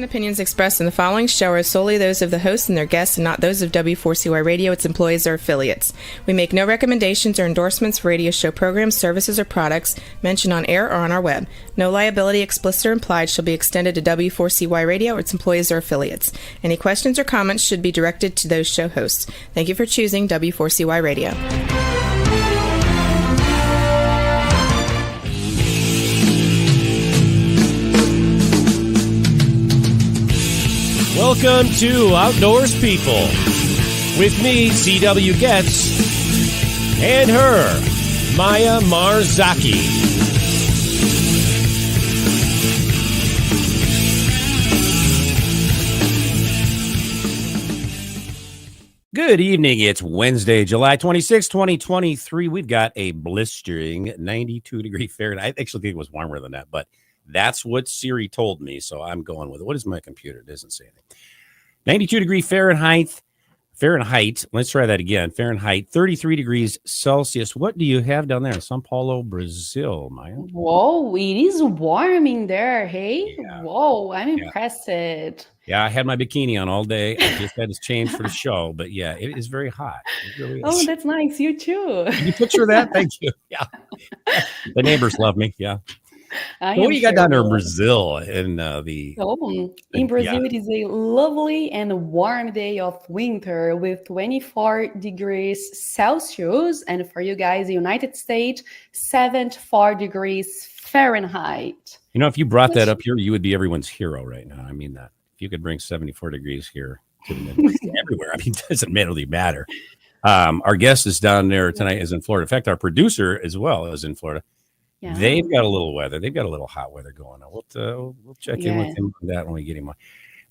opinions expressed in the following show are solely those of the host and their guests and not those of W4CY Radio, its employees, or affiliates. We make no recommendations or endorsements for radio show programs, services, or products mentioned on air or on our web. No liability, explicit or implied, shall be extended to W4CY Radio or its employees or affiliates. Any questions or comments should be directed to those show hosts. Thank you for choosing W4CY Radio. Welcome to Outdoors People with me, C.W. Getz, and her, Maya Marzaki. Good evening. It's Wednesday, July 26, 2023. We've got a blistering 92 degree Fahrenheit. I actually think it was warmer than that, but that's what Siri told me, so I'm going with it. What is my computer? It doesn't say anything. 92 degree Fahrenheit. Let's try that again. Fahrenheit, 33 degrees Celsius. What do you have down there in São Paulo, Brazil, Maya? Whoa, it is warm in there, hey? Yeah. Whoa, I'm impressed. Yeah, I had my bikini on all day. I just had to change for the show, but yeah, it is very hot. It really is. Oh, that's nice. You too. Can you picture that? Thank you. Yeah. The neighbors love me. Yeah. So what do you got down there in Brazil? In Brazil, it is a lovely and warm day of winter with 24 degrees Celsius. And for you guys, the United States, 74 degrees Fahrenheit. You know, if you brought that up here, you would be everyone's hero right now. I mean that. If you could bring 74 degrees here to the Midwest, everywhere, I mean, it doesn't really matter. Our guest is down there tonight, is in Florida. In fact, our producer as well is in Florida. Yeah. They've got a little weather. They've got a little hot weather going on. We'll check in with him on that when we get him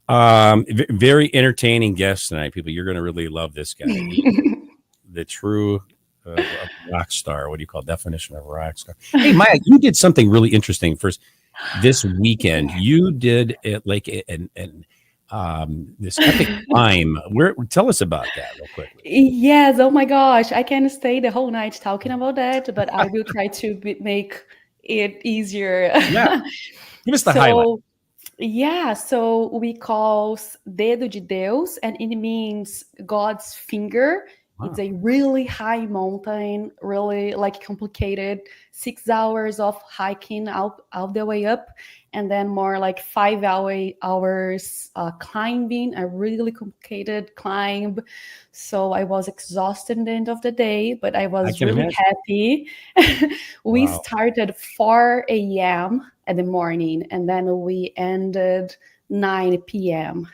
on. Very entertaining guest tonight, people. You're going to really love this guy. The true rock star. What do you call definition of rock star? Hey, Maya, you did something really interesting first this weekend. You did it like this epic climb. Tell us about that real quick. Yes. Oh my gosh. I can stay the whole night talking about that, but I will try to make it easier. Yeah. Give us the highlight. Yeah. So we call Dedo de Deus, and it means God's finger. Wow. It's a really high mountain, really like complicated, 6 hours of hiking out the way up, and then more like 5 hours climbing, a really complicated climb. So I was exhausted at the end of the day, but I was really happy. We started 4 a.m. in the morning, and then we ended 9 p.m.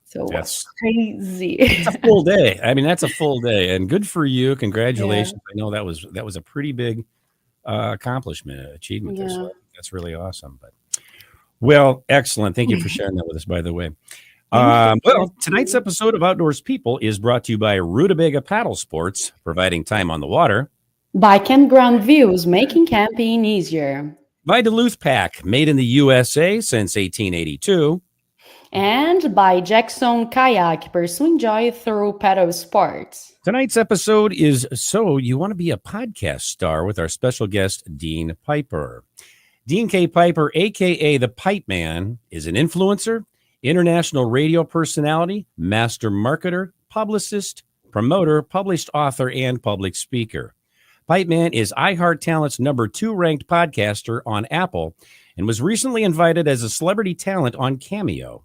So that's crazy. It's a full day. I mean, that's a full day, and good for you. Congratulations. Yeah. I know that was a pretty big achievement. Yeah. That's really awesome. But well, excellent. Thank you for sharing that with us, by the way. Well, tonight's episode of Outdoors People is brought to you by Rutabaga Paddle Sports, providing time on the water. By Campground Views, making camping easier. By Duluth Pack, made in the USA since 1882. And by Jackson Kayak, pursuing joy through paddle sports. Tonight's episode is So You Want to Be a Podcast Star with our special guest, Dean Piper. Dean K. Piper, a.k.a. the Pipeman, is an influencer, international radio personality, master marketer, publicist, promoter, published author, and public speaker. Pipeman is iHeartTalent's #2 ranked podcaster on Apple and was recently invited as a celebrity talent on Cameo.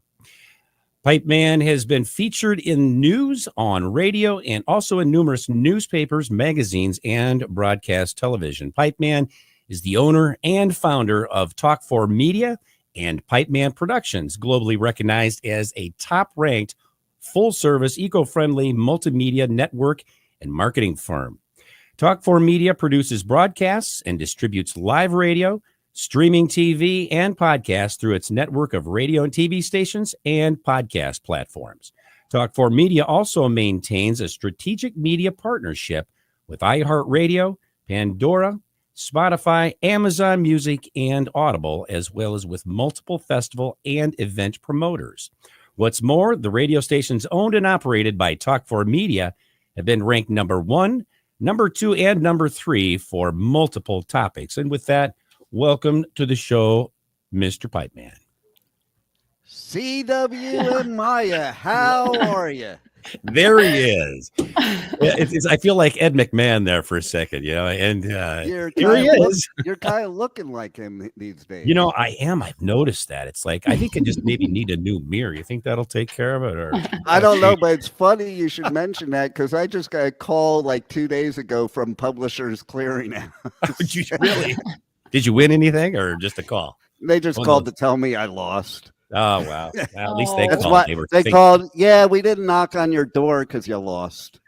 Pipeman has been featured in news, on radio, and also in numerous newspapers, magazines, and broadcast television. Pipeman is the owner and founder of Talk4 Media and Pipeman Productions, globally recognized as a top-ranked, full-service, eco-friendly multimedia network and marketing firm. Talk4 Media produces broadcasts and distributes live radio, streaming TV, and podcasts through its network of radio and TV stations and podcast platforms. Talk4 Media also maintains a strategic media partnership with iHeartRadio, Pandora, Spotify, Amazon Music, and Audible, as well as with multiple festival and event promoters. What's more, the radio stations owned and operated by Talk4 Media have been ranked #1, #2, and #3 for multiple topics. And with that, welcome to the show, Mr. Pipeman. CW and Maya, how are you? There he is. I feel like Ed McMahon there for a second, and You're here he is. You're kind of looking like him these days. I am. I've noticed that. It's like I think I just maybe need a new mirror. You think that'll take care of it, or I don't know, but it's funny you should mention that because I just got a call like 2 days ago from Publishers Clearinghouse. Did you really? Did you win anything, or just a call? They just called to tell me I lost. Oh wow! Well, at least they That's called. what they called. Yeah, we didn't knock on your door because you lost.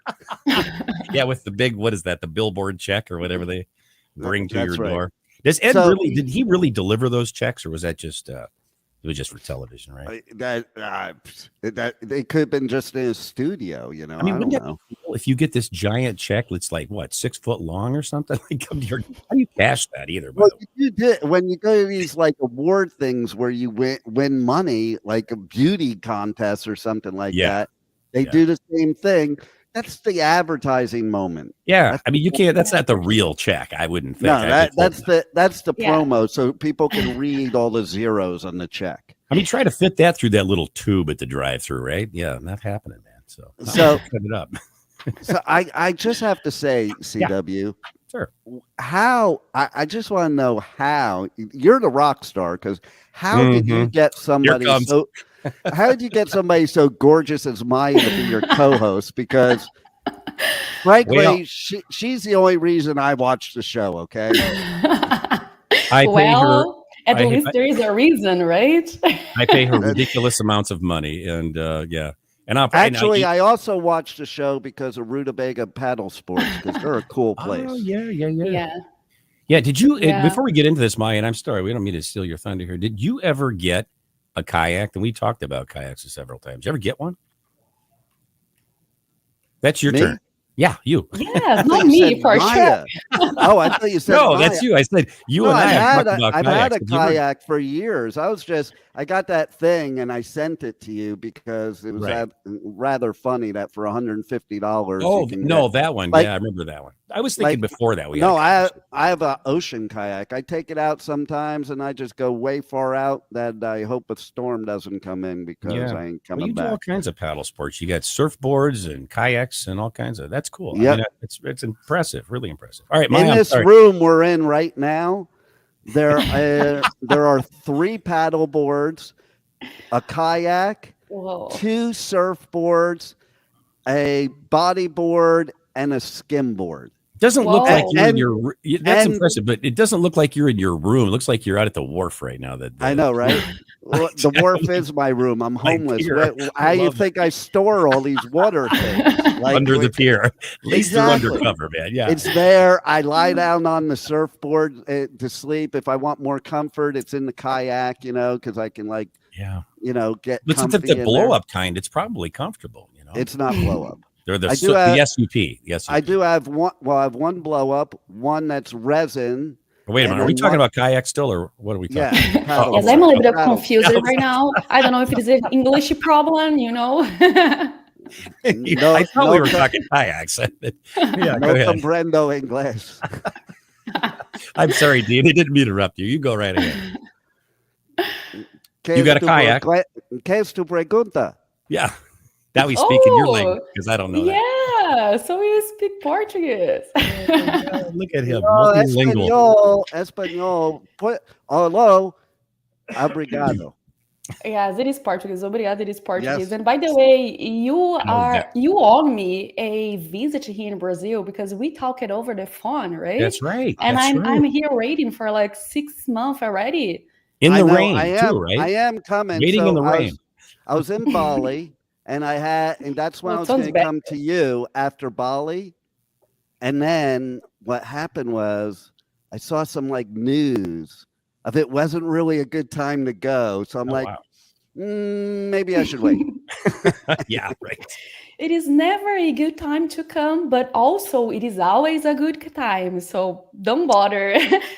Yeah, with the big, what is that? The billboard check or whatever they bring to your door. Does Ed did he really deliver those checks, or was that just it was just for television, right? That they could have been just in a studio, I mean, wouldn't that be cool if you get this giant check that's like what 6 foot long or something? Like, how do you cash that either? Well, you did when you go to these like award things where you win money, like a beauty contest or something like that. They do the same thing. That's the advertising moment. Yeah, I mean, you can't. That's not the real check. I wouldn't think. No, that's the promo, so people can read all the zeros on the check. I mean, try to fit that through that little tube at the drive-through, right? Yeah, not happening, man. So cut it up. So I just have to say, CW, sure. How I just want to know how you're the rock star because how did you get somebody so? How did you get somebody so gorgeous as Maya to be your co-host? Because frankly, she's the only reason I watch the show. Okay. At least there is a reason, right? I pay her ridiculous amounts of money, and and I also watch the show because of Rutabaga Paddle Sports because they're a cool place. Oh yeah. Did you before we get into this, Maya? And I'm sorry, we don't mean to steal your thunder here. Did you ever get a kayak? And we talked about kayaks several times. You ever get one? That's your turn. Yeah, you. Yeah, not me for sure. Oh, I thought you said no. Maya. That's you. I said you and I have talked about kayaks. I've had a kayak for years. I got that thing and I sent it to you because it was rather funny that for $150. Oh no, that one. I remember that one. I was thinking before that. I have an ocean kayak. I take it out sometimes and I just go way far out that I hope a storm doesn't come in because I ain't coming back. You do all kinds of paddle sports. You got surfboards and kayaks and all kinds of. That's cool. Yeah, I mean, it's impressive. Really impressive. All right, in this room we're in right now, there are 3 paddle boards, a kayak, 2 surfboards, a bodyboard, and a skimboard. Doesn't look like you're in your. That's impressive, but it doesn't look like you're in your room. It looks like you're out at the wharf right now. I know, right? Well, the wharf is my room. I'm homeless. How do you think I store all these water things? Under the pier. At least they're undercover, man. Yeah, it's there. I lie down on the surfboard to sleep. If I want more comfort, it's in the kayak. Because I can get. But since it's the blow up kind, it's probably comfortable. It's not blow up. They're the SUP. Yes, I do have one. Well, I have one blow up, one that's resin. Wait a minute. Are we talking about kayak still, or what are we talking about? Yes, I'm a little bit confused right now. I don't know if it is an English problem, I thought we were talking kayaks. No comprendo inglés. I'm sorry, Dean. I didn't mean to interrupt you. You go right ahead. You got a kayak. ¿Qué es tu pregunta? Yeah. Now we speak in your language because I don't know that. Yeah, so you speak Portuguese. Look at him, multilingual. Espanhol. Hello. Obrigado. Yes, it is Portuguese. Obrigado, it is Portuguese. Yes. And by the way, you owe me a visit here in Brazil because we talked it over the phone, right? That's right. And I'm here waiting for like 6 months already. In the rain, too, right? I am coming. Waiting in the rain. I was in Bali. And that's when I was going to come to you after Bali. And then what happened was I saw some news of it wasn't really a good time to go. So I'm maybe I should wait. Yeah, right. It is never a good time to come, but also it is always a good time. So don't bother.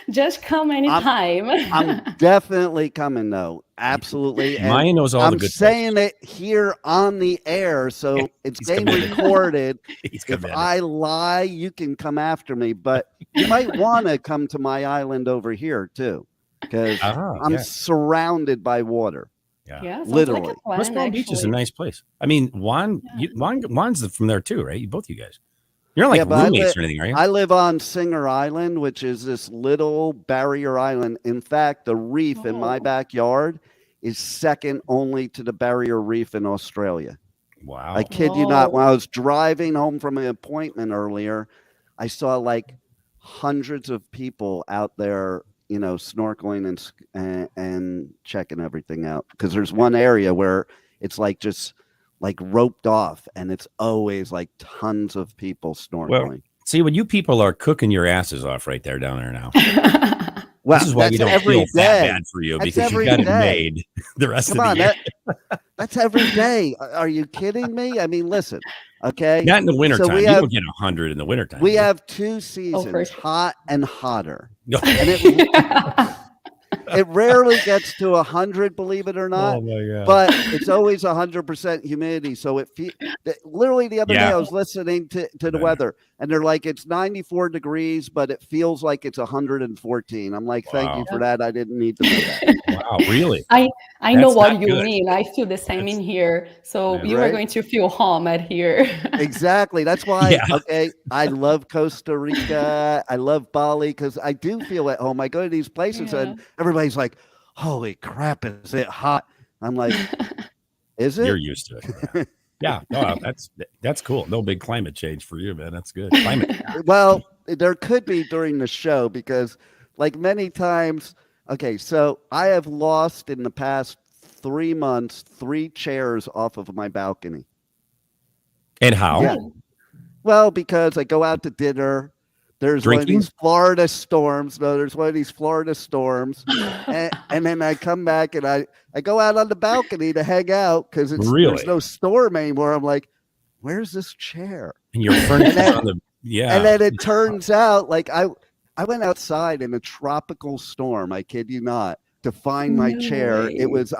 Just come anytime. I'm definitely coming, though. Absolutely. And Maya knows all the good saying it here on the air, so it's being recorded. If I lie, you can come after me, but you might want to come to my island over here, too, because I'm surrounded by water. Yeah, literally. like a plan, West Palm Beach is a nice place. I mean, Juan's from there too, right? Both you guys. You're not like roommates or anything, are you? I live on Singer Island, which is this little barrier island. In fact, the reef in my backyard is second only to the barrier reef in Australia. Wow. I kid you not. When I was driving home from an appointment earlier, I saw like hundreds of people out there, snorkeling and checking everything out. Because there's one area where it's like just like roped off, and it's always like tons of people snorkeling. Well, see, when you people are cooking your asses off right there down there now. Well, this is why we don't feel that bad for you, because you got it made the rest of the year. That's every day. Are you kidding me? I mean, listen, okay. Not in the wintertime. You don't get 100 in the wintertime. We have 2 seasons, hot and hotter. And it rarely gets to 100, believe it or not. Oh my God. But it's always 100% humidity. So literally the other day I was listening to the weather, and they're like, it's 94 degrees, but it feels like it's 114. I'm like, thank you for that. I didn't need to know that. Wow, really? I know what you mean. I feel the same in here. So you are going to feel home at here. Exactly. That's why, I love Costa Rica. I love Bali, because I do feel at home. I go to these places and everybody's like, holy crap, is it hot? I'm like, is it? You're used to it. Yeah. No, that's cool. No big climate change for you, man. That's good. Well, there could be during the show, because like many times, so I have lost in the past 3 months 3 chairs off of my balcony. And how? Yeah. Well, because I go out to dinner. There's one of these Florida storms. No, there's one of these Florida storms. and then I come back and I go out on the balcony to hang out, because there's no storm anymore. I'm like, where's this chair? And your furniture on the And then it turns out, like, I went outside in a tropical storm, I kid you not, to find my chair. It was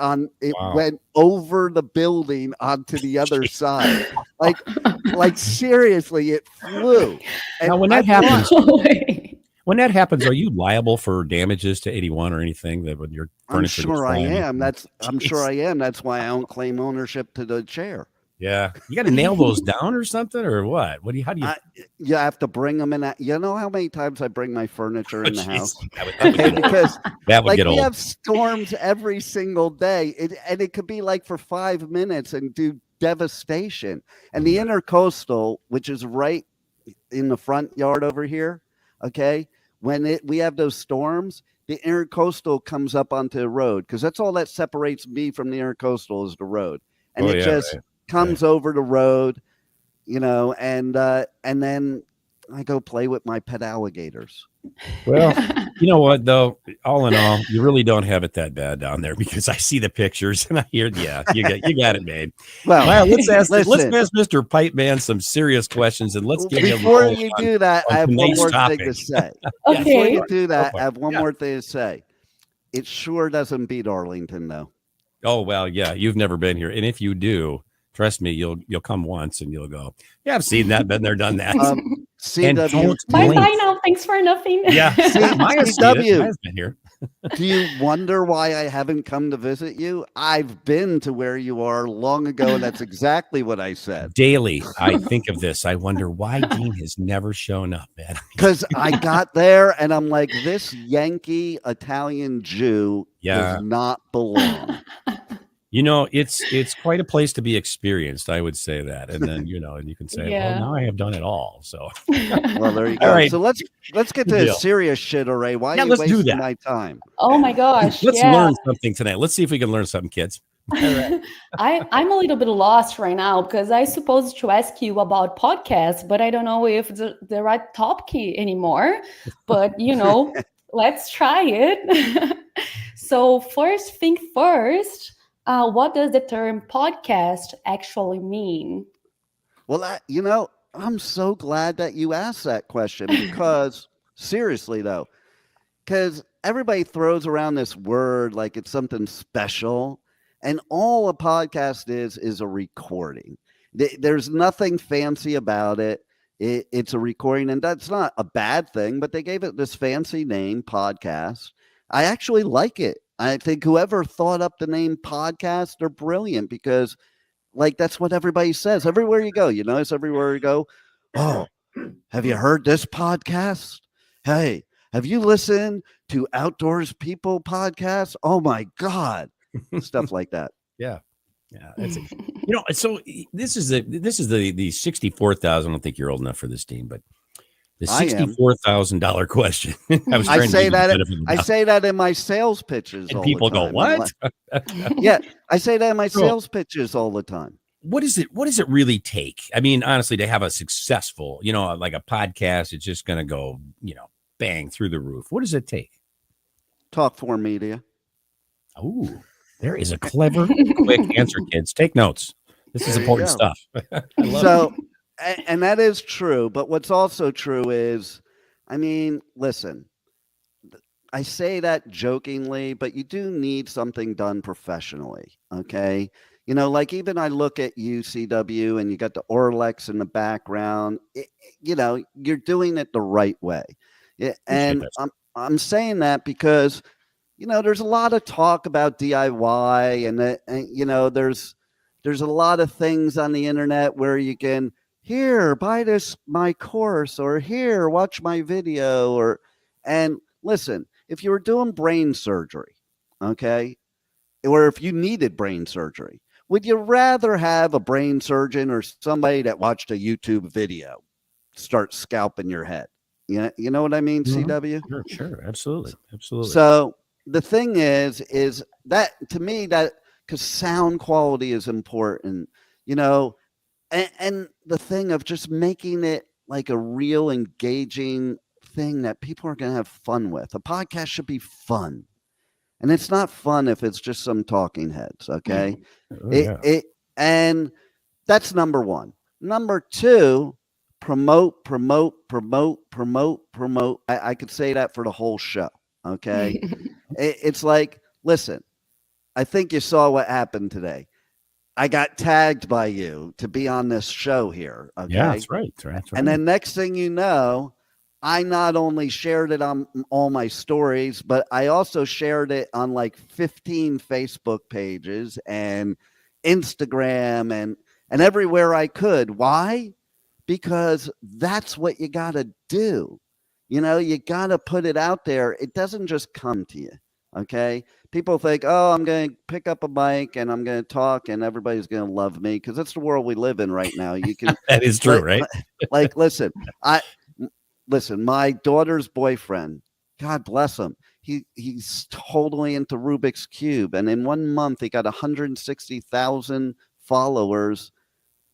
went over the building onto the other side. Like seriously, it flew. And now, when that happens, are you liable for damages to 81 or anything that when your furniture? I'm sure I am. I'm sure I am. That's why I don't claim ownership to the chair. Yeah, you got to nail those down or something, or what? How do you? You have to bring them in. You know how many times I bring my furniture in the house? Because that would get old. We have storms every single day, and it could be like for 5 minutes and do devastation. And the intercoastal, which is right in the front yard over here, when we have those storms, the intercoastal comes up onto the road, because that's all that separates me from the intercoastal is the road, and comes over the road, and then I go play with my pet alligators. Well, you know what, though, all in all, you really don't have it that bad down there, because I see the pictures and I hear, you got it made. Well, let's ask Mr. Pipeman some serious questions, and let's get him. Before you do that, I have one more thing to say. Okay. Before you do that, I have one more thing to say. It sure doesn't beat Arlington, though. Oh, well, yeah, you've never been here, and if you do, trust me, you'll come once and you'll go, yeah, I've seen that, been there, done that. CW. Bye now. Thanks for nothing. Yeah. CW. I've been here. Do you wonder why I haven't come to visit you? I've been to where you are long ago, and that's exactly what I said. Daily, I think of this. I wonder why Dean has never shown up, man. Because I got there and I'm like, this Yankee Italian Jew does not belong. It's quite a place to be experienced. I would say that, and then and you can say, well, now I have done it all. So, well, there you go. All right. So let's get to the serious shit, Ray. Why are you wasting my time? Oh my gosh! Let's learn something tonight. Let's see if we can learn something, kids. All right. I'm a little bit lost right now, because I supposed to ask you about podcasts, but I don't know if it's the right topic anymore. But let's try it. So first thing first. What does the term podcast actually mean? Well, I'm so glad that you asked that question, because seriously though, because everybody throws around this word like it's something special, and all a podcast is a recording. There's nothing fancy about it. It's a recording, and that's not a bad thing, but they gave it this fancy name, podcast. I actually like it. I think whoever thought up the name podcast, they're brilliant because like that's what everybody says. Everywhere you go, you notice everywhere you go, oh, have you heard this podcast? Hey, have you listened to Outdoors People podcast? Oh my God. Stuff like that. Yeah. Yeah. That's it. So this is the 64,000. I don't think you're old enough for this, Dean, but the $64,000 question. I say that in my sales pitches. And all people the time. go, what? Yeah. I say that in my sales pitches all the time. What does it really take? I mean, honestly, to have a successful, like a podcast, it's just going to go, bang through the roof. What does it take? Talk for media. Oh, there is a clever, quick answer, kids. Take notes. This is important stuff. And that is true. But what's also true is, I mean, listen, I say that jokingly, but you do need something done professionally. Okay. Like even I look at you, CW, and you got the Orlex in the background, you're doing it the right way. Yeah, and I'm saying that because, there's a lot of talk about DIY and there's a lot of things on the internet where you can, here, buy my course, or here, watch my video, and listen, if you were doing brain surgery, okay, or if you needed brain surgery, would you rather have a brain surgeon or somebody that watched a YouTube video start scalping your head? You know what I mean, CW? Sure, absolutely. So the thing is that to me, that because sound quality is important, and the thing of just making it like a real engaging thing that people are going to have fun with. A podcast should be fun. And it's not fun if it's just some talking heads, okay? And that's number one. Number two, promote. I could say that for the whole show, okay? It's like, listen, I think you saw what happened today. I got tagged by you to be on this show here, okay? Yeah, that's right. And then next thing you know, I not only shared it on all my stories, but I also shared it on like 15 Facebook pages and Instagram and everywhere I could. Why? Because that's what you got to do. You got to put it out there. It doesn't just come to you. Okay. People think, oh, I'm going to pick up a mic and I'm going to talk and everybody's going to love me because it's the world we live in right now. You can, that is true, right? Listen, my daughter's boyfriend, God bless him. He's totally into Rubik's Cube. And in 1 month, he got 160,000 followers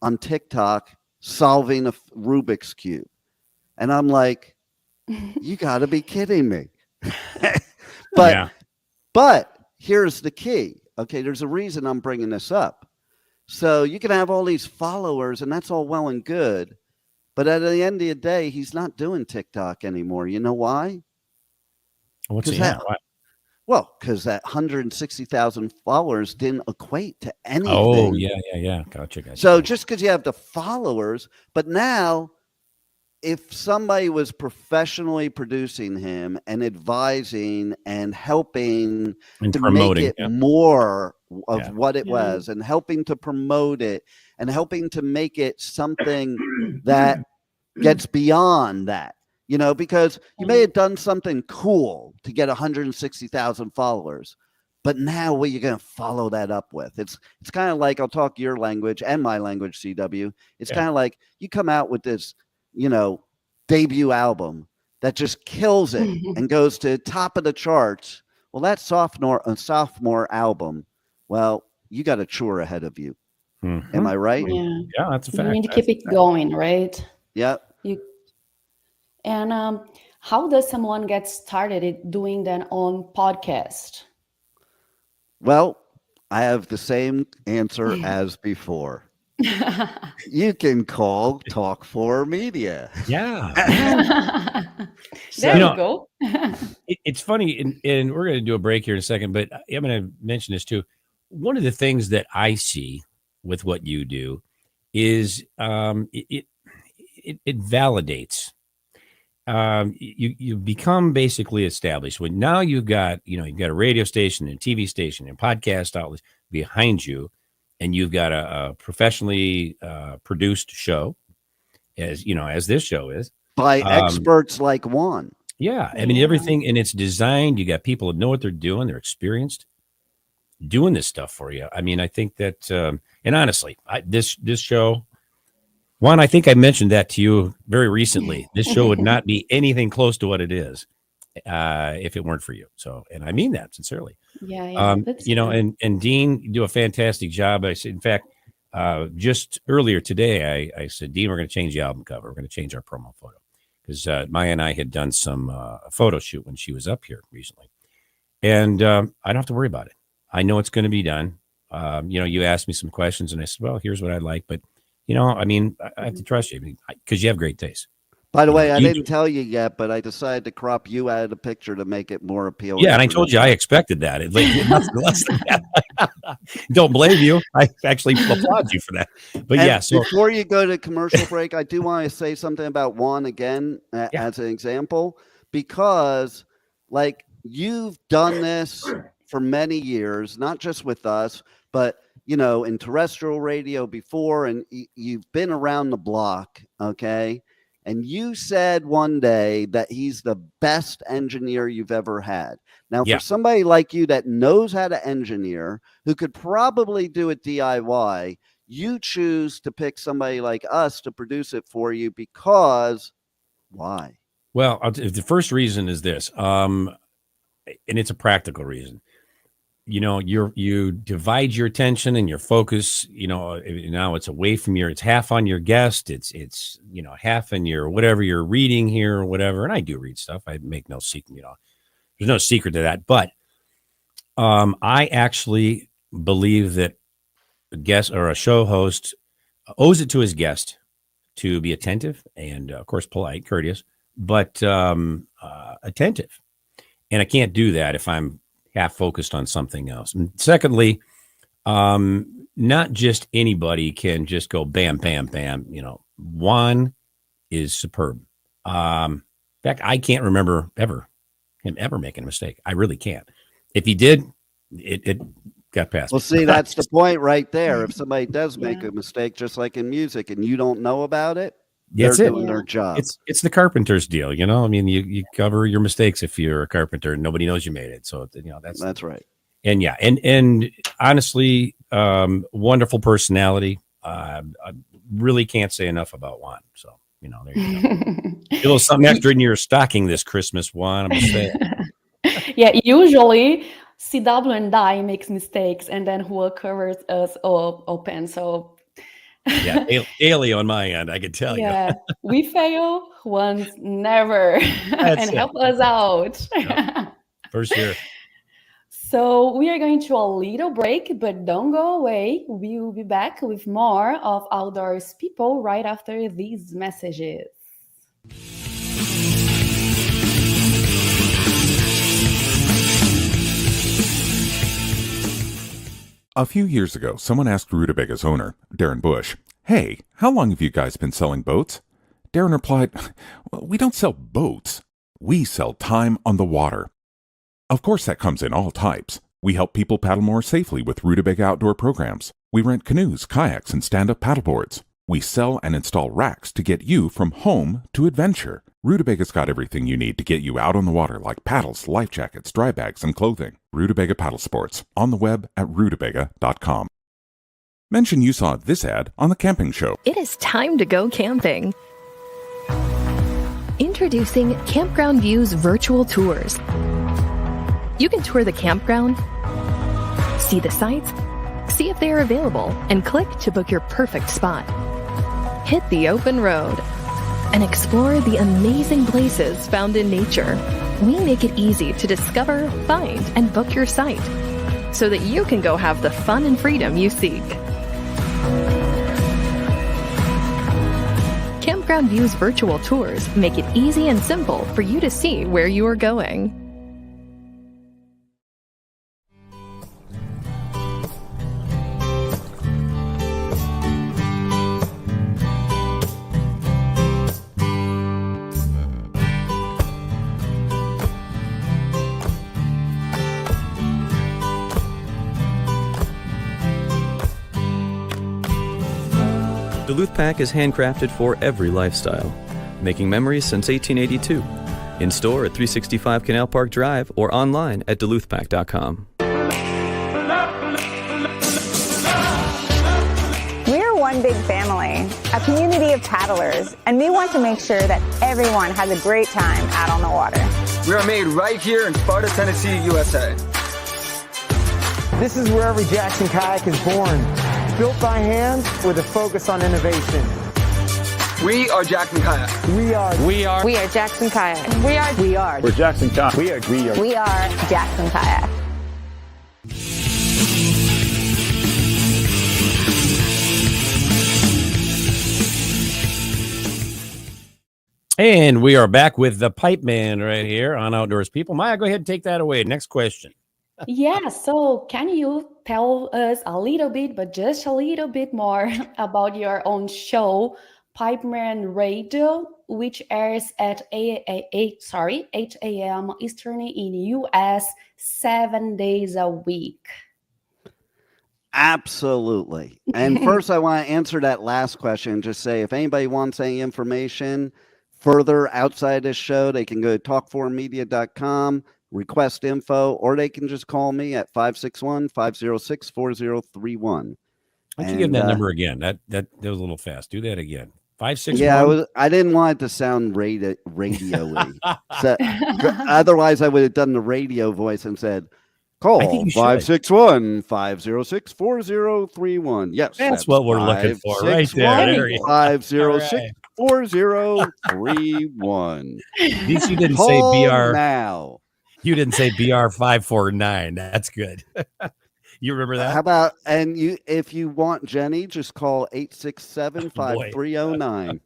on TikTok solving a Rubik's Cube. And I'm like, you got to be kidding me. But here's the key. Okay, there's a reason I'm bringing this up. So you can have all these followers, and that's all well and good. But at the end of the day, he's not doing TikTok anymore. You know why? What's that? Well, because that 160,000 followers didn't equate to anything. Oh, yeah. Gotcha. So just because you have the followers, but now if somebody was professionally producing him and advising and helping and to promoting make it more of what it was and helping to promote it and helping to make it something that gets beyond that, because you may have done something cool to get 160,000 followers, but now what you're going to follow that up with? It's kind of like, I'll talk your language and my language, CW. It's kind of like you come out with this, debut album that just kills it and goes to top of the charts. Well, that sophomore album, well, you got a chore ahead of you. Mm-hmm. Am I right? Yeah, that's a fact. You need to keep it going, right? Yep. And how does someone get started doing their own podcast? Well, I have the same answer as before. You can call Talk for Media. Yeah. There you go. It's funny, and we're going to do a break here in a second, but I'm going to mention this too. One of the things that I see with what you do is it validates you become basically established. When now you've got a radio station and TV station and podcast outlets behind you, and you've got a professionally produced show, as this show is, by experts like Juan. Yeah, I mean everything, and it's designed. You got people that know what they're doing. They're experienced doing this stuff for you. I mean, I think that, and honestly, this show, Juan, I think I mentioned that to you very recently. This show would not be anything close to what it is if it weren't for you. So, and I mean that sincerely. Yeah. And Dean, you do a fantastic job. I said, in fact, just earlier today, I said, Dean, we're going to change the album cover. We're going to change our promo photo because Maya and I had done some photo shoot when she was up here recently, and I don't have to worry about it. I know it's going to be done. You asked me some questions, and I said, well, here's what I'd like, but I mean, I have to trust you because you have great taste. By the way, I didn't tell you yet, but I decided to crop you out of the picture to make it more appealing. Yeah, and I told you I expected that. It nothing less than that. Don't blame you. I actually applaud you for that. But and yeah, so before you go to commercial break, I do want to say something about Juan again as an example, because like you've done this for many years, not just with us, but in terrestrial radio before, and you've been around the block, okay? And you said one day that he's the best engineer you've ever had. Now, for somebody like you that knows how to engineer, who could probably do it DIY, you choose to pick somebody like us to produce it for you because why? Well, the first reason is this, and it's a practical reason. You divide your attention and your focus, now it's away from it's half on your guest. It's half in your, whatever you're reading here or whatever. And I do read stuff. I make no secret, there's no secret to that. But I actually believe that a guest or a show host owes it to his guest to be attentive and of course, polite, courteous, but attentive. And I can't do that if I'm half focused on something else. And secondly, not just anybody can just go bam, bam, bam. Juan is superb. In fact, I can't remember him ever making a mistake. I really can't. If he did, it got past. Well, see, that's the point right there. If somebody does make a mistake, just like in music, and you don't know about it, they're doing their job. It's the carpenter's deal, I mean, you cover your mistakes if you're a carpenter and nobody knows you made it. So that's right. And and honestly, wonderful personality. I really can't say enough about Juan. So there you go. A little something extra in your stocking this Christmas, Juan. I'm gonna say. Yeah, usually CW and I makes mistakes, and then Juan covers us open. So. Yeah, Ailey on my end, I can tell you. Yeah, we fail once, never, and help us out. Yeah, for sure. So we are going to a little break, but don't go away. We will be back with more of Outdoors People right after these messages. A few years ago, someone asked Rutabaga's owner, Darren Bush, "Hey, how long have you guys been selling boats?" Darren replied, "Well, we don't sell boats. We sell time on the water." Of course, that comes in all types. We help people paddle more safely with Rutabaga outdoor programs. We rent canoes, kayaks, and stand-up paddleboards. We sell and install racks to get you from home to adventure. Rutabaga's got everything you need to get you out on the water, like paddles, life jackets, dry bags, and clothing. Rutabaga Paddle Sports, on the web at rutabaga.com. Mention you saw this ad on The Camping Show. It is time to go camping. Introducing Campground Views virtual tours. You can tour the campground, see the sites, see if they are available, and click to book your perfect spot. Hit the open road and explore the amazing places found in nature. We make it easy to discover, find, and book your site so that you can go have the fun and freedom you seek. Campground Views virtual tours make it easy and simple for you to see where you are going. Duluth Pack is handcrafted for every lifestyle, making memories since 1882. In store at 365 Canal Park Drive or online at duluthpack.com. We're one big family, a community of paddlers, and we want to make sure that everyone has a great time out on the water. We are made right here in Sparta, Tennessee, USA. This is where every Jackson kayak is born, built by hand with a focus on innovation. We are Jackson Kayak. We are Jackson Kayak. We're Jackson Kayak. We are Jackson Kayak. And we are back with the Pipeman right here on Outdoors People. Maya, go ahead and take that away. Next question. Yeah, so can you tell us a little bit, but just a little bit more about your own show, Pipeman Radio, which airs at 8 a.m. Eastern in U.S. 7 days a week? Absolutely. And first, I want to answer that last question and just say, if anybody wants any information further outside this show, they can go to talk4media.com, request info, or they can just call me at 561-506-4031. Why don't you give that number again? That was a little fast. Do that again. 561. Yeah, I didn't want it to sound radio-y. So, otherwise, I would have done the radio voice and said, call 561-506-4031. Yes, that's what we're looking for right there. 506-4031. At least you didn't say BR now. You didn't say BR 549. That's good. You remember that? How about, and you, if you want Jenny, just call 867-5309.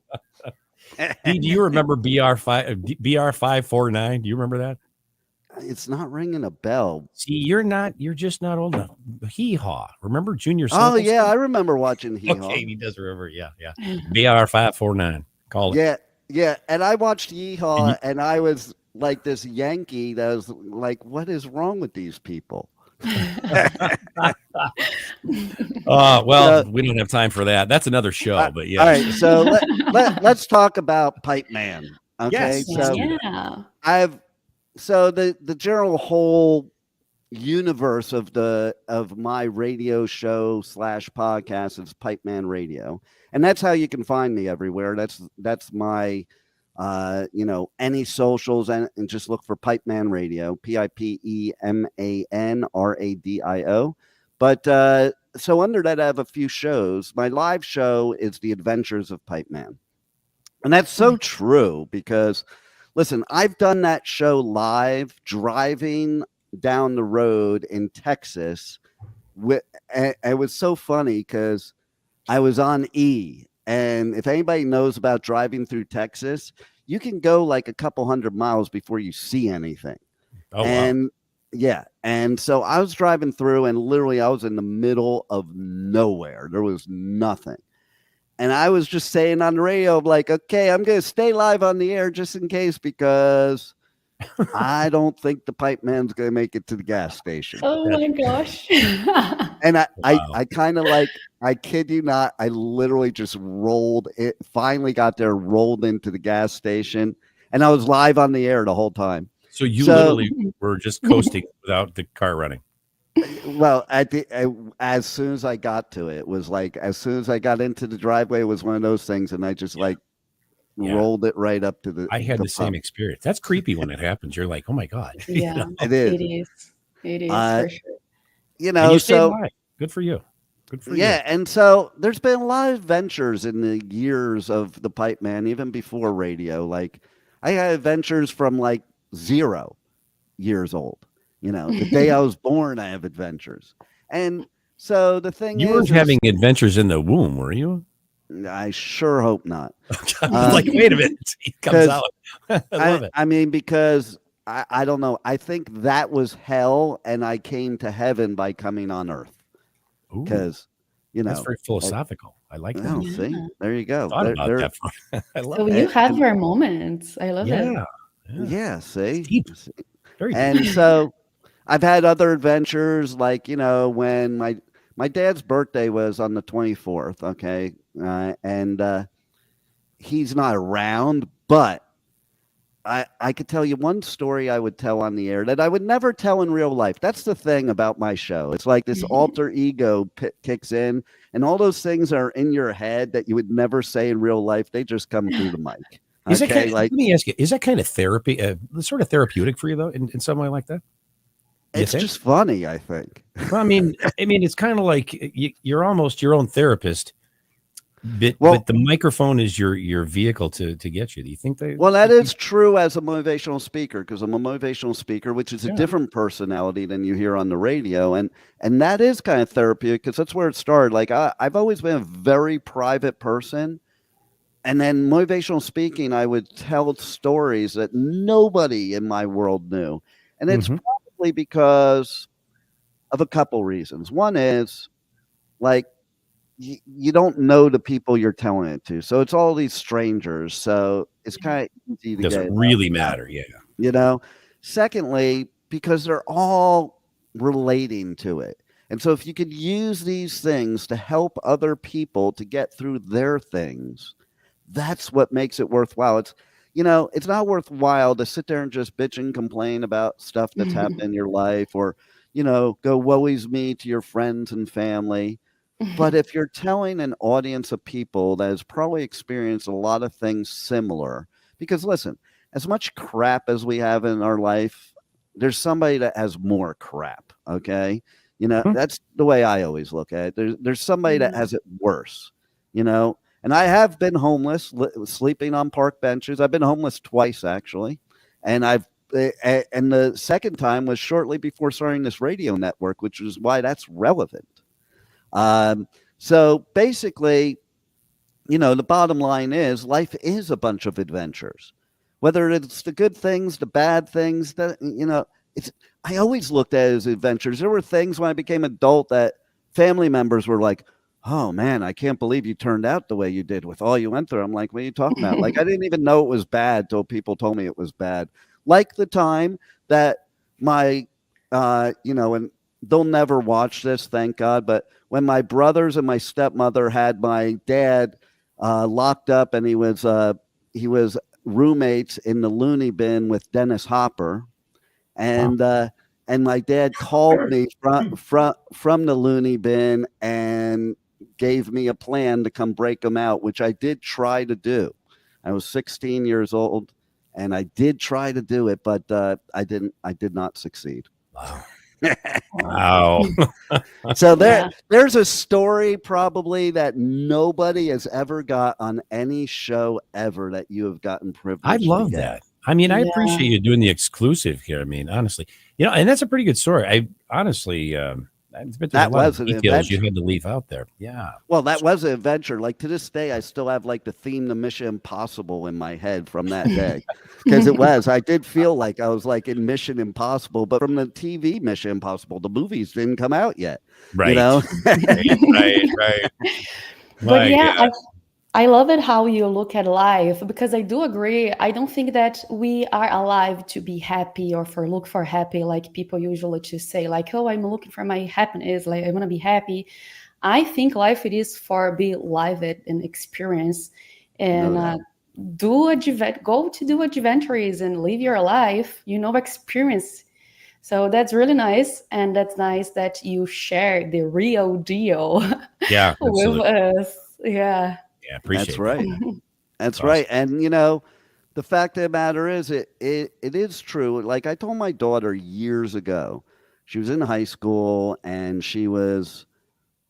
Do you remember BR 549? Do you remember that? It's not ringing a bell. See, you're just not old enough. Hee Haw. Remember Junior? Oh yeah, I remember watching Hee Haw. Okay, he does remember. Yeah. BR 549. Call it. Yeah. And I watched Hee Haw, and I was like this Yankee that was like, what is wrong with these people? Well, we don't have time for that. That's another show, but yeah. All right, so let's talk about Pipeman. Okay, yes, so the general whole universe of my radio show / podcast is Pipeman Radio, and that's how you can find me everywhere. That's my any socials, and just look for Pipeman Radio, Pipeman Radio. But so under that, I have a few shows. My live show is The Adventures of Pipeman, and that's so true because, listen, I've done that show live driving down the road in Texas. It was so funny because I was on E. And if anybody knows about driving through Texas, you can go like a couple hundred miles before you see anything. Oh, and wow. Yeah. And so I was driving through, and literally I was in the middle of nowhere. There was nothing. And I was just saying on the radio, like, okay, I'm going to stay live on the air just in case, because I don't think the Pipeman's going to make it to the gas station. Oh my gosh. And I kind of like, I kid you not, I literally just finally got there, rolled into the gas station, and I was live on the air the whole time. So you literally were just coasting without the car running. Well, as soon as I got to it, was like, as soon as I got into the driveway, it was one of those things, and I just rolled it right up to the. I had the same experience. That's creepy when it happens. You're like, oh my God. Yeah, it is. It is for sure. And you stayed alive. Good for you. Good for you. Yeah, and so there's been a lot of adventures in the years of the Pipeman, even before radio. Like, I had adventures from like 0 years old. The day I was born, I have adventures. And so the thing you weren't having adventures in the womb, were you? I sure hope not. Like, wait a minute. He comes out. I love it. I mean, because I don't know. I think that was hell, and I came to heaven by coming on earth. Because, that's very philosophical. I like that. Oh, see? There you go. I love so it. you have your moments. I love it. Yeah, see? Deep. Very deep. And so I've had other adventures, like, when my dad's birthday was on the 24th, okay? and he's not around, but I could tell you one story I would tell on the air that I would never tell in real life. That's the thing about my show. It's like this alter ego kicks in, and all those things are in your head that you would never say in real life. They just come through the mic. Is that let me ask you, is that kind of therapy, sort of therapeutic for you, though, in some way like that? It's just funny, I think. Well, I mean, it's kind of like you're almost your own therapist. But the microphone is your vehicle to get you. Do you think they? Well, that is true as a motivational speaker, because I'm a motivational speaker, which is a different personality than you hear on the radio, and that is kind of therapeutic because that's where it started. Like I've always been a very private person, and then motivational speaking, I would tell stories that nobody in my world knew, and it's probably because of a couple reasons. One is like, you don't know the people you're telling it to, so it's all these strangers. So it's kind of easy to doesn't really matter, Secondly, because they're all relating to it, and so if you could use these things to help other people to get through their things, that's what makes it worthwhile. It's it's not worthwhile to sit there and just bitch and complain about stuff that's happened in your life, or go woe is me to your friends and family. But if you're telling an audience of people that has probably experienced a lot of things similar, because listen, as much crap as we have in our life, there's somebody that has more crap. Okay. That's the way I always look at it. There's somebody that has it worse, and I have been homeless, sleeping on park benches. I've been homeless twice, actually. And and the second time was shortly before starting this radio network, which is why that's relevant. So basically, the bottom line is life is a bunch of adventures, whether it's the good things, the bad things that, I always looked at it as adventures. There were things when I became adult that family members were like, oh man, I can't believe you turned out the way you did with all you went through. I'm like, what are you talking about? Like, I didn't even know it was bad till people told me it was bad. Like the time that my, and they'll never watch this, thank God, but when my brothers and my stepmother had my dad locked up, and he was roommates in the loony bin with Dennis Hopper, and my dad called me from the loony bin and gave me a plan to come break him out, which I did try to do. I was 16 years old, and I did try to do it, but I did not succeed. Wow. Wow. So there's a story probably that nobody has ever got on any show ever that you have gotten privileged. I love that. I mean, I appreciate you doing the exclusive here. I mean, honestly, and that's a pretty good story. I honestly, that was an details you had to leave out there. Yeah. Well, that was an adventure. Like to this day, I still have like the theme to Mission Impossible in my head from that day, because I did feel like I was like in Mission Impossible, but from the TV Mission Impossible, the movies didn't come out yet. Right. Right. But I love it how you look at life, because I do agree. I don't think that we are alive to be happy or look for happy, like people usually just say, like, oh, I'm looking for my happiness, like I want to be happy. I think life it is for be live it and experience, and go to do adventures and live your life, experience. So that's really nice, and that's nice that you share the real deal with us. Yeah. Yeah, appreciate That's right. That's awesome. Right. And the fact of the matter is it is true. Like I told my daughter years ago, she was in high school, and she was,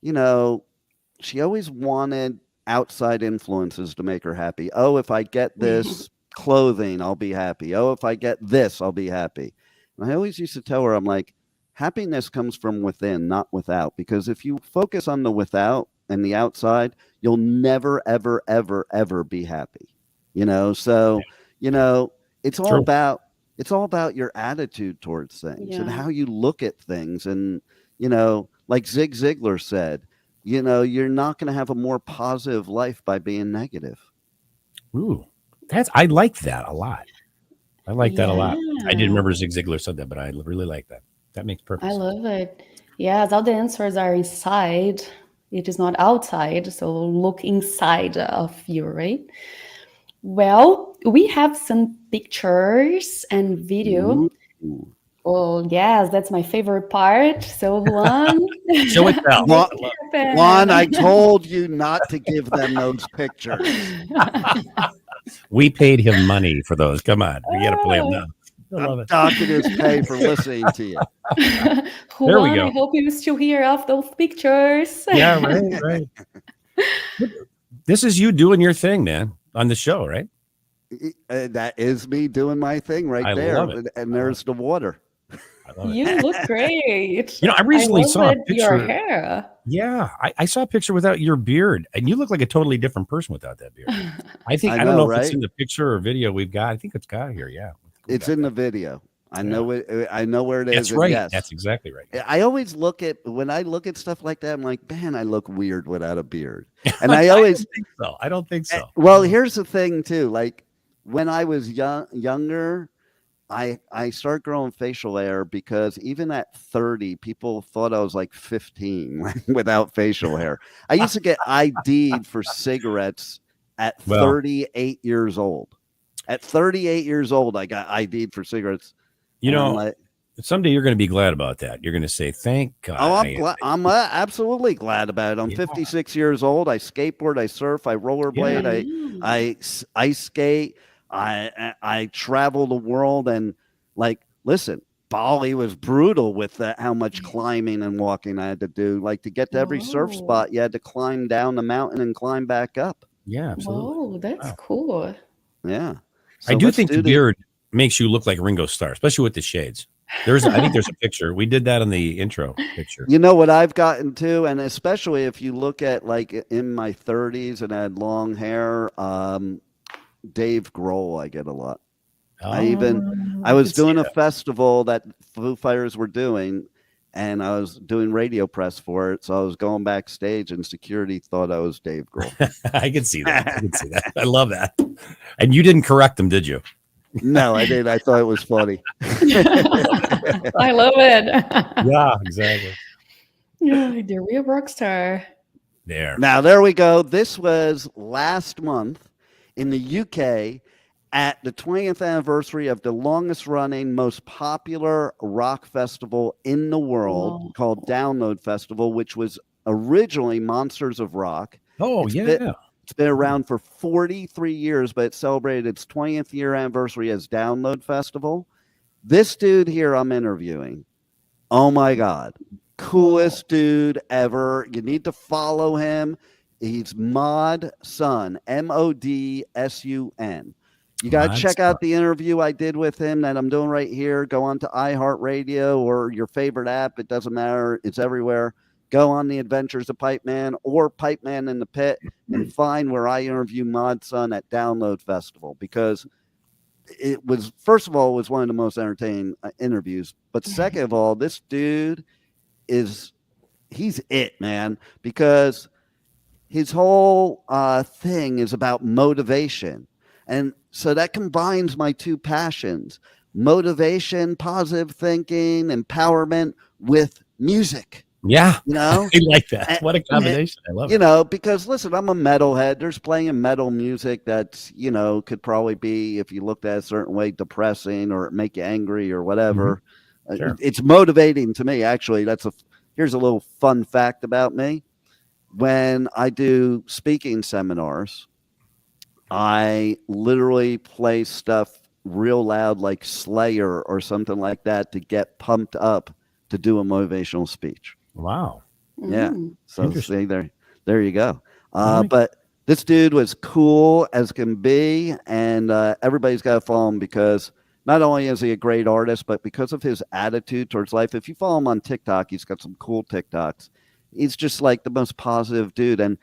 she always wanted outside influences to make her happy. Oh, if I get this clothing, I'll be happy. Oh, if I get this, I'll be happy. And I always used to tell her, I'm like, happiness comes from within, not without, because if you focus on the without and the outside, you'll never, ever, ever, ever be happy. So, it's all about your attitude towards things and how you look at things. And, like Zig Ziglar said, you're not going to have a more positive life by being negative. Ooh, I like that a lot. I like that a lot. I didn't remember Zig Ziglar said that, but I really like that. That makes perfect sense. I love it. Yes, all the answers are inside. It is not outside, so look inside of you, right? Well, we have some pictures and video. Ooh. Oh, yes, that's my favorite part. So, Juan. Show it down. Juan, I told you not to give them those pictures. We paid him money for those. Come on. We got to play them now. I love I'm it. docking his pay for listening to you. Juan, There we go. I hope you still hear of those pictures. Yeah, right. This is you doing your thing, man, on the show, right? That is me doing my thing right I there. love it. And there's the water. I love it. You look great. I recently saw a Your picture. hair. Yeah, I saw a picture without your beard, and you look like a totally different person without that beard. I don't know if it's in the picture or video we've got. I think it's got here. Yeah, it's in the video. I know it. I know where it is. That's right. Yes. That's exactly right. I always when I look at stuff like that, I'm like, man, I look weird without a beard. And I always I don't think so. Well, here's the thing too. Like when I was younger, I started growing facial hair because even at 30, people thought I was like 15 without facial hair. I used to get ID'd for cigarettes at 38 years old. At 38 years old, I got ID'd for cigarettes. Someday you're going to be glad about that. You're going to say, thank God. Oh, I'm absolutely glad about it. I'm 56 years old. I skateboard, I surf, I rollerblade, I ice skate. I travel the world, and listen, Bali was brutal with how much climbing and walking I had to do. Like to get to every surf spot, you had to climb down the mountain and climb back up. Yeah, absolutely. Oh, that's cool. Yeah. So I do think the beard makes you look like Ringo Starr, especially with the shades. I think there's a picture. We did that on the intro picture. You know what I've gotten to, and especially if you look at in my 30s and I had long hair, Dave Grohl, I get a lot. I was doing a festival that Foo Fighters were doing, and I was doing radio press for it. So I was going backstage, and security thought I was Dave Grohl. I can see that. I love that. And you didn't correct them, did you? No, I did. I thought it was funny. I love it. Yeah, exactly. Yeah, the real rock star. Now, there we go. This was last month in the UK at the 20th anniversary of the longest running, most popular rock festival in the world called Download Festival, which was originally Monsters of Rock. Oh, It's been around for 43 years, but it celebrated its 20th year anniversary as Download Festival. This dude here I'm interviewing, oh my God, coolest dude ever. You need to follow him. He's Mod Sun, MODSUN. You got to check out the interview I did with him that I'm doing right here. Go on to iHeartRadio or your favorite app. It doesn't matter. It's everywhere. Go on the Adventures of Pipeman or Pipeman in the Pit and find where I interview Mod Sun at Download Festival, because it was, first of all, it was one of the most entertaining interviews. But second of all, this dude he's it, man, because his whole thing is about motivation. And so that combines my two passions, motivation, positive thinking, empowerment with music. Yeah. I like that. What a combination. I love it. Because listen, I'm a metalhead. There's plenty of metal music that's, could probably be, if you looked at it a certain way, depressing or make you angry or whatever. Mm-hmm. Sure. It's motivating to me. Actually, here's a little fun fact about me. When I do speaking seminars, I literally play stuff real loud like Slayer or something like that to get pumped up to do a motivational speech. Wow. Yeah. So see, there you go. But this dude was cool as can be, and everybody's got to follow him because not only is he a great artist, but because of his attitude towards life. If you follow him on TikTok, he's got some cool TikToks. He's just like the most positive dude, and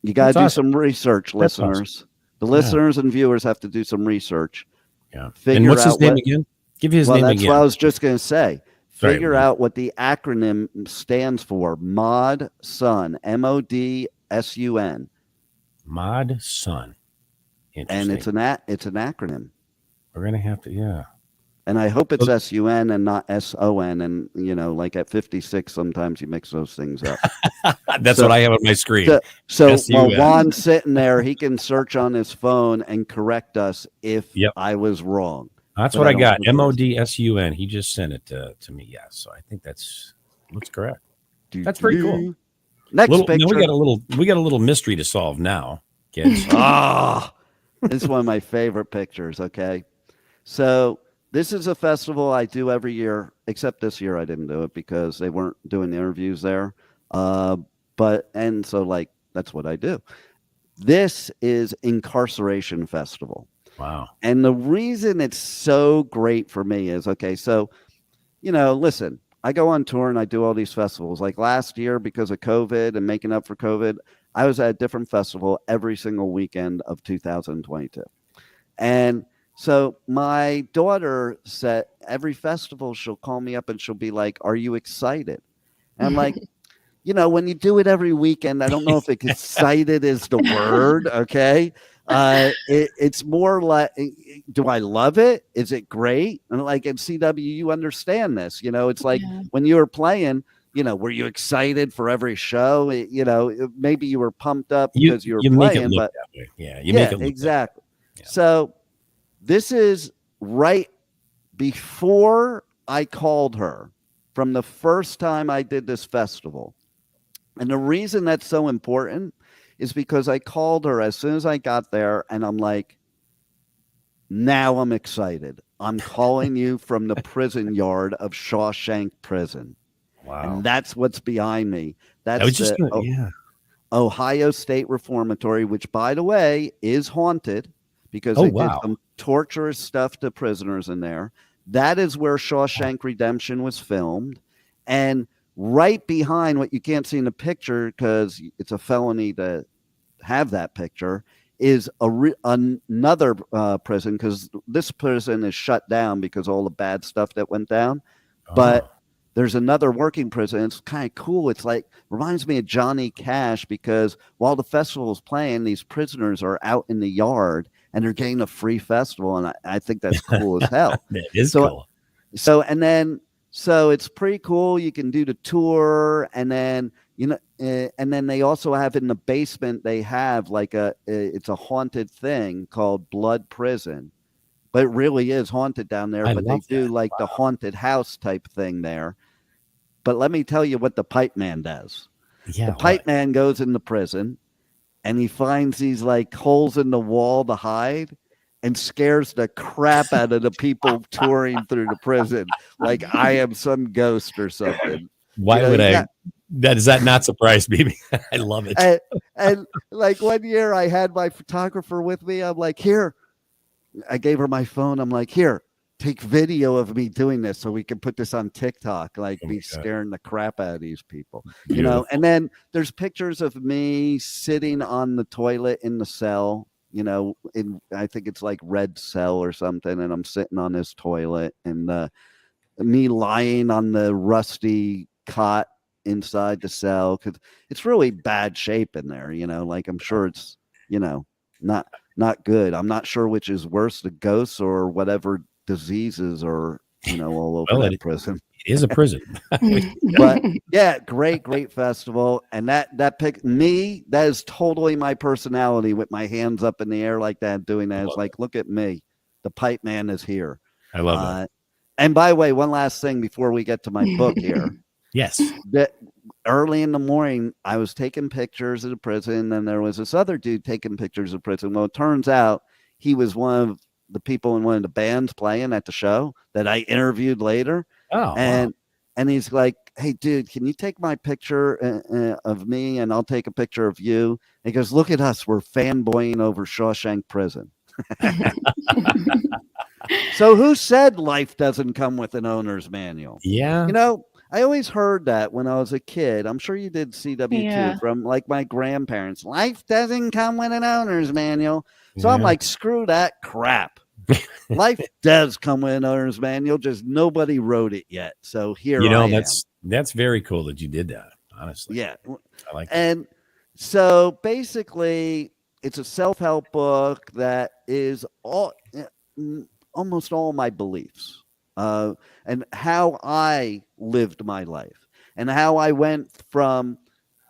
you got to do some research, listeners. Awesome. The listeners and viewers have to do some research. Yeah. And what's his name again? Give you his name again. That's what I was just going to say. Figure out what the acronym stands for. Mod Sun, MODSUN. Mod Sun. And it's an acronym. We're gonna have to, And I hope it's S-U-N and not S-O-N. And, like at 56, sometimes you mix those things up. That's what I have on my screen. So while Juan's sitting there, he can search on his phone and correct us if I was wrong. That's what I got. M-O-D-S-U-N. He just sent it to me. Yeah. So I think looks correct. That's pretty cool. Next picture. We got a little mystery to solve now, kids. This is one of my favorite pictures. Okay. So this is a festival I do every year, except this year I didn't do it because they weren't doing the interviews there. So that's what I do. This is Incarceration Festival. Wow. And the reason it's so great for me is, okay, so, listen, I go on tour and I do all these festivals. Like last year, because of COVID and making up for COVID, I was at a different festival every single weekend of 2022. And so my daughter said every festival she'll call me up and she'll be like, "Are you excited?" And I'm like, when you do it every weekend, I don't know if excited is the word. Okay. It's more like, do I love it? Is it great? And like at CW, you understand this, it's like when you were playing, were you excited for every show? Maybe you were pumped up because you were playing, make it look but that way. Yeah, you make it look exactly. Yeah. So this is right before I called her from the first time I did this festival. And the reason that's so important is because I called her as soon as I got there and I'm like, now I'm excited. I'm calling you from the prison yard of Shawshank Prison. Wow. And that's what's behind me. That's Ohio State Reformatory, which, by the way, is haunted because they did some torturous stuff to prisoners in there. That is where Shawshank Redemption was filmed. And right behind what you can't see in the picture because it's a felony to have that picture is another prison because this prison is shut down because all the bad stuff that went down. But there's another working prison. It's kind of cool. It's like reminds me of Johnny Cash because while the festival is playing, these prisoners are out in the yard and they're getting a free festival. And I think that's cool as hell. That is cool. So it's pretty cool. You can do the tour, and then and then they also have in the basement. They have like it's a haunted thing called Blood Prison, but it really is haunted down there. But they do like the haunted house type thing there. But let me tell you what the Pipeman does. Yeah, the Pipeman goes in the prison, and he finds these like holes in the wall to hide. And scares the crap out of the people touring through the prison, like I am some ghost or something. Why would I? Does that not surprise me? I love it. And like one year, I had my photographer with me. I'm like, here. I gave her my phone. I'm like, here, take video of me doing this so we can put this on TikTok. Like, be scaring the crap out of these people, And then there's pictures of me sitting on the toilet in the cell. I think it's like Red Cell or something, and I'm sitting on this toilet, and me lying on the rusty cot inside the cell because it's really bad shape in there. Like I'm sure it's not good. I'm not sure which is worse, the ghosts or whatever diseases are all over that prison. It is a prison. But yeah, great festival. And that is totally my personality with my hands up in the air like that, doing that. It's like, look at me. The Pipeman is here. I love that. And by the way, one last thing before we get to my book here. Yes. That early in the morning, I was taking pictures of the prison, and there was this other dude taking pictures of prison. Well, it turns out he was one of the people in one of the bands playing at the show that I interviewed later. And he's like, hey, dude, can you take my picture of me and I'll take a picture of you? And he goes, look at us. We're fanboying over Shawshank Prison. So who said life doesn't come with an owner's manual? Yeah. I always heard that when I was a kid. I'm sure you did CW too, from like my grandparents. Life doesn't come with an owner's manual. So I'm like, screw that crap. Life does come with an owner's manual, just nobody wrote it yet. So here I am. That's very cool that you did that, honestly. Yeah. I like that. And so basically it's a self-help book that is almost all my beliefs. and how I lived my life and how I went from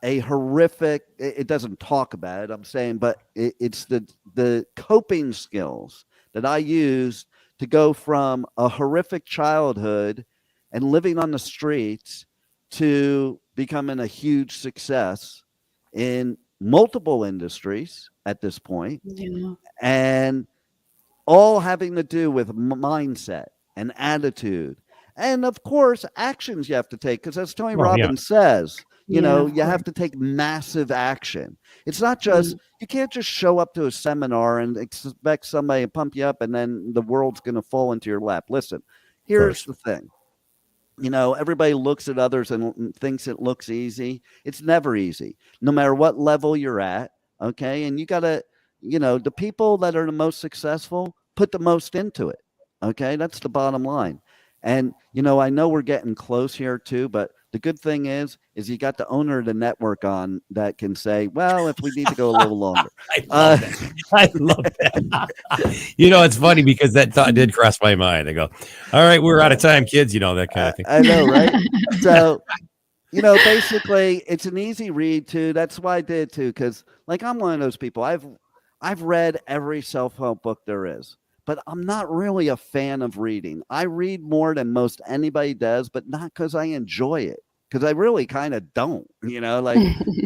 a horrific, it doesn't talk about it, I'm saying, but it's the coping skills that I used to go from a horrific childhood and living on the streets to becoming a huge success in multiple industries at this point. Yeah. And all having to do with mindset and attitude. And of course, actions you have to take, because as Tony Robbins says, you have to take massive action. It's not just, you can't just show up to a seminar and expect somebody to pump you up and then the world's going to fall into your lap. Listen, here's the thing. Everybody looks at others and thinks it looks easy. It's never easy, no matter what level you're at. Okay. And you got to, the people that are the most successful put the most into it. Okay. That's the bottom line. And, I know we're getting close here too, but the good thing is you got the owner of the network on that can say, well, if we need to go a little longer. I love that. It's funny because that thought did cross my mind. I go, all right, we're out of time, kids, that kind of thing. I know, right? So, basically it's an easy read too. That's why I did too. Cause I'm one of those people. I've read every self-help book there is. But I'm not really a fan of reading. I read more than most anybody does, but not because I enjoy it. Because I really kind of don't,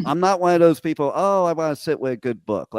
I'm not one of those people, I want to sit with a good book.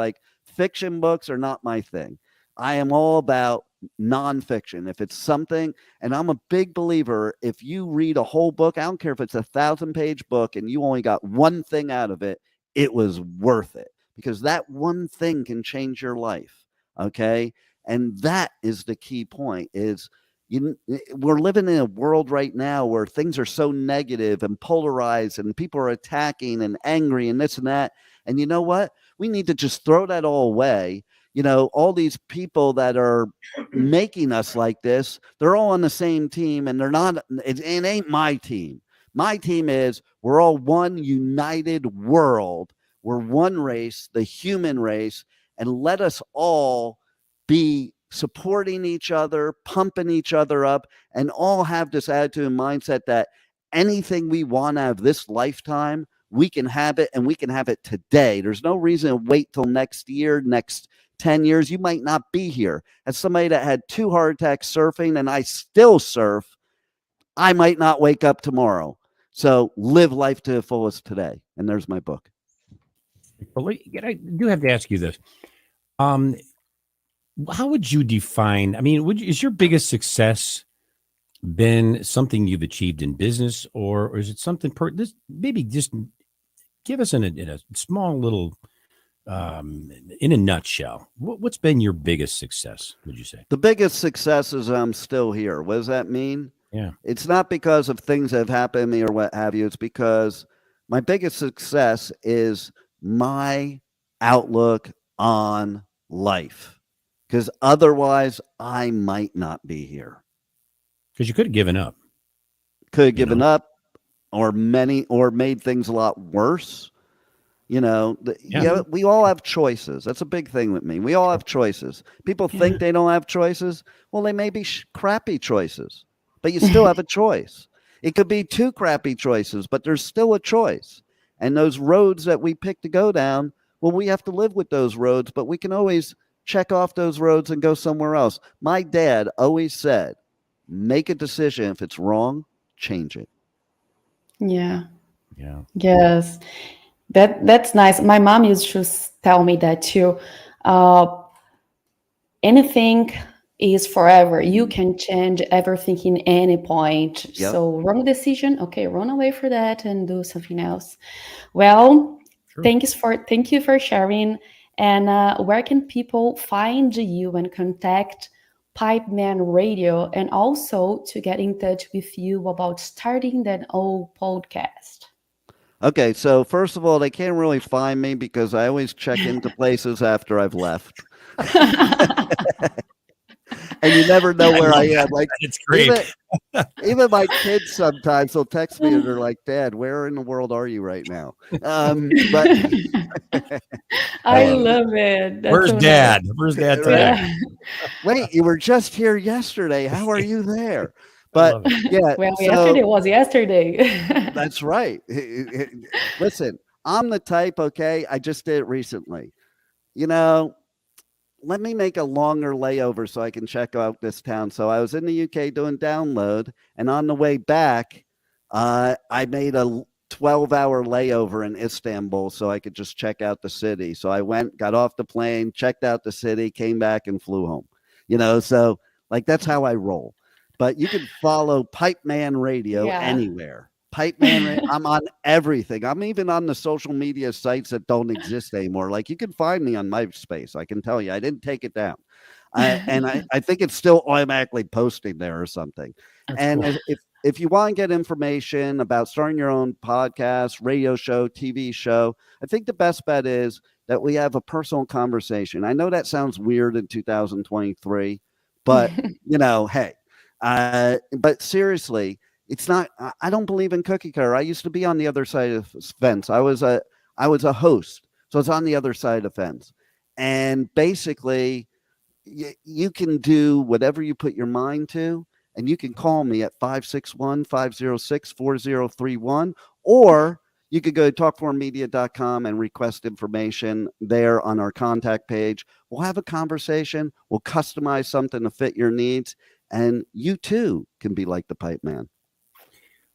Fiction books are not my thing. I am all about nonfiction. If it's something, and I'm a big believer, if you read a whole book, I don't care if it's 1,000-page book and you only got one thing out of it, it was worth it. Because that one thing can change your life. Okay. And that is the key point is we're living in a world right now where things are so negative and polarized and people are attacking and angry and this and that. And you know what? We need to just throw that all away. All these people that are making us like this, they're all on the same team and they're not, it ain't my team. My team is we're all one united world. We're one race, the human race, and let us all be supporting each other, pumping each other up, and all have this attitude and mindset that anything we want out of this lifetime, we can have it, and we can have it today. There's no reason to wait till next year, next 10 years. You might not be here. As somebody that had 2 heart attacks surfing, and I still surf, I might not wake up tomorrow. So live life to the fullest today. And there's my book. I do have to ask you this. How would you define, is your biggest success been something you've achieved in business, or is it something, maybe just give us in a small little, in a nutshell, what's been your biggest success, would you say? The biggest success is I'm still here. What does that mean? Yeah. It's not because of things that have happened to me or what have you. It's because my biggest success is my outlook on life. Because otherwise, I might not be here. Because you could have given up. Could have given up, or made things a lot worse. We all have choices. That's a big thing with me. We all have choices. People think they don't have choices. Well, they may be crappy choices, but you still have a choice. It could be 2 crappy choices, but there's still a choice. And those roads that we pick to go down, well, we have to live with those roads, but we can always check off those roads and go somewhere else. My dad always said, make a decision. If it's wrong, change it. Yeah. Yeah. Yes. That's nice. My mom used to tell me that too. Anything is forever. You can change everything in any point. Yep. So wrong decision. Okay, run away for that and do something else. Well, Sure. Thank you for sharing. And where can people find you and contact Pipeman Radio, and also to get in touch with you about starting that old podcast? Okay, so first of all, they can't really find me because I always check into places after I've left. And you never know where I am. It's great. Even my kids sometimes will text me and they're like, "Dad, where in the world are you right now?" But I love it. That's Where's so Dad? nice. Where's Dad today? Wait, you were just here yesterday. How are you there? But yeah, well, yesterday was yesterday. That's right. Listen, I'm the type, okay, I just did it recently. You know, let me make a longer layover so I can check out this town. So I was in the UK doing download, and on the way back, I made a 12-hour layover in Istanbul so I could just check out the city. So I went, got off the plane, checked out the city, came back and flew home. So like that's how I roll. But you can follow Pipeman Radio anywhere. Pipeman, I'm on everything. I'm even on the social media sites that don't exist anymore. Like you can find me on MySpace. I can tell you, I didn't take it down. I think it's still automatically posting there or something. That's and cool. if you want to get information about starting your own podcast, radio show, TV show, I think the best bet is that we have a personal conversation. I know that sounds weird in 2023, but hey, but seriously, it's not, I don't believe in cookie cutter. I used to be on the other side of the fence. I was a host. So it's on the other side of the fence. And basically you can do whatever you put your mind to, and you can call me at 561-506-4031, or you could go to talk4media.com and request information there on our contact page. We'll have a conversation. We'll customize something to fit your needs, and you too can be like the Pipe Man.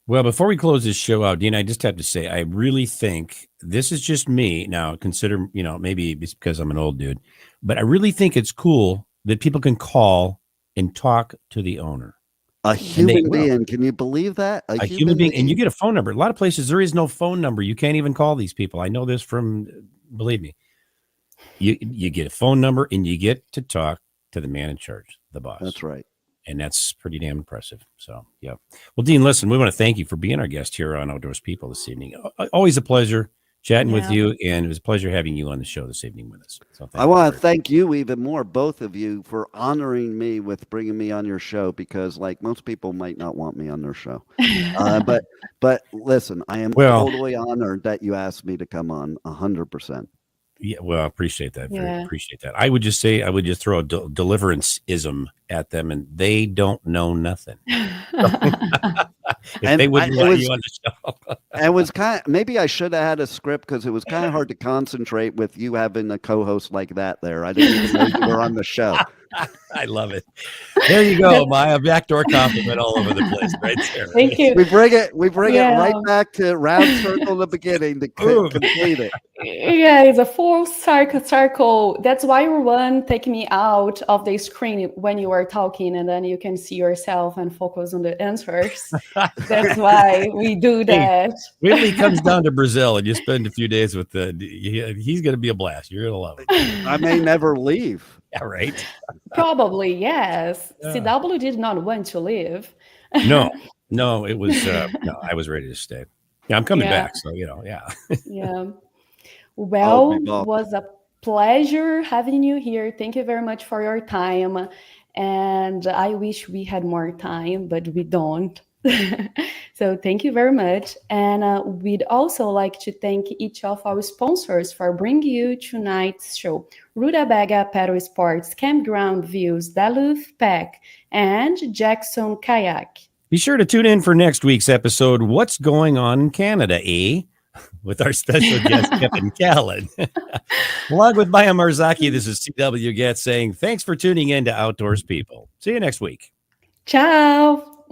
Well, before we close this show out, Dean, I just have to say, I really think this is just me. Now, consider, maybe it's because I'm an old dude, but I really think it's cool that people can call and talk to the owner. A human being. Can you believe that? A human being. And you get a phone number. A lot of places, there is no phone number. You can't even call these people. I know this from, believe me. You get a phone number and you get to talk to the man in charge, the boss. That's right. And that's pretty damn impressive. So, yeah. Well, Dean, listen, we want to thank you for being our guest here on Outdoors People this evening. Always a pleasure chatting with you, and it was a pleasure having you on the show this evening with us. So I want to thank you even more, both of you, for honoring me with bringing me on your show, because like most people might not want me on their show. But listen, I am totally honored that you asked me to come on 100%. Yeah, well, I appreciate that. Very appreciate that. I would just throw a deliverance-ism at them, and they don't know nothing. If they wouldn't let you on the show. It was maybe I should have had a script, because it was kind of hard to concentrate with you having a co-host like that there. I didn't even know you were on the show. I love it. There you go, Maya. Backdoor compliment all over the place, right there. Thank you. We bring it right back to round circle in the beginning to complete it. Yeah, it's a full circle. That's why you want take me out of the screen when you are talking, and then you can see yourself and focus on the answers. That's why we do that. Wait till he comes down to Brazil and you spend a few days with he's going to be a blast. You're going to love it. I may never leave. Yeah, right. Probably, yes. CW did not want to leave. No, it was, I was ready to stay. Yeah, I'm coming back. So, yeah. Well, it was a pleasure having you here. Thank you very much for your time. And I wish we had more time, but we don't. So thank you very much. And we'd also like to thank each of our sponsors for bringing you tonight's show. Rutabaga Paddle Sports, Campground Views, Duluth Pack, and Jackson Kayak. Be sure to tune in for next week's episode, What's Going On in Canada, with our special guest, Kevin Callan. Along with Maya Marzaki, this is CW Getz saying thanks for tuning in to Outdoors People. See you next week. Ciao.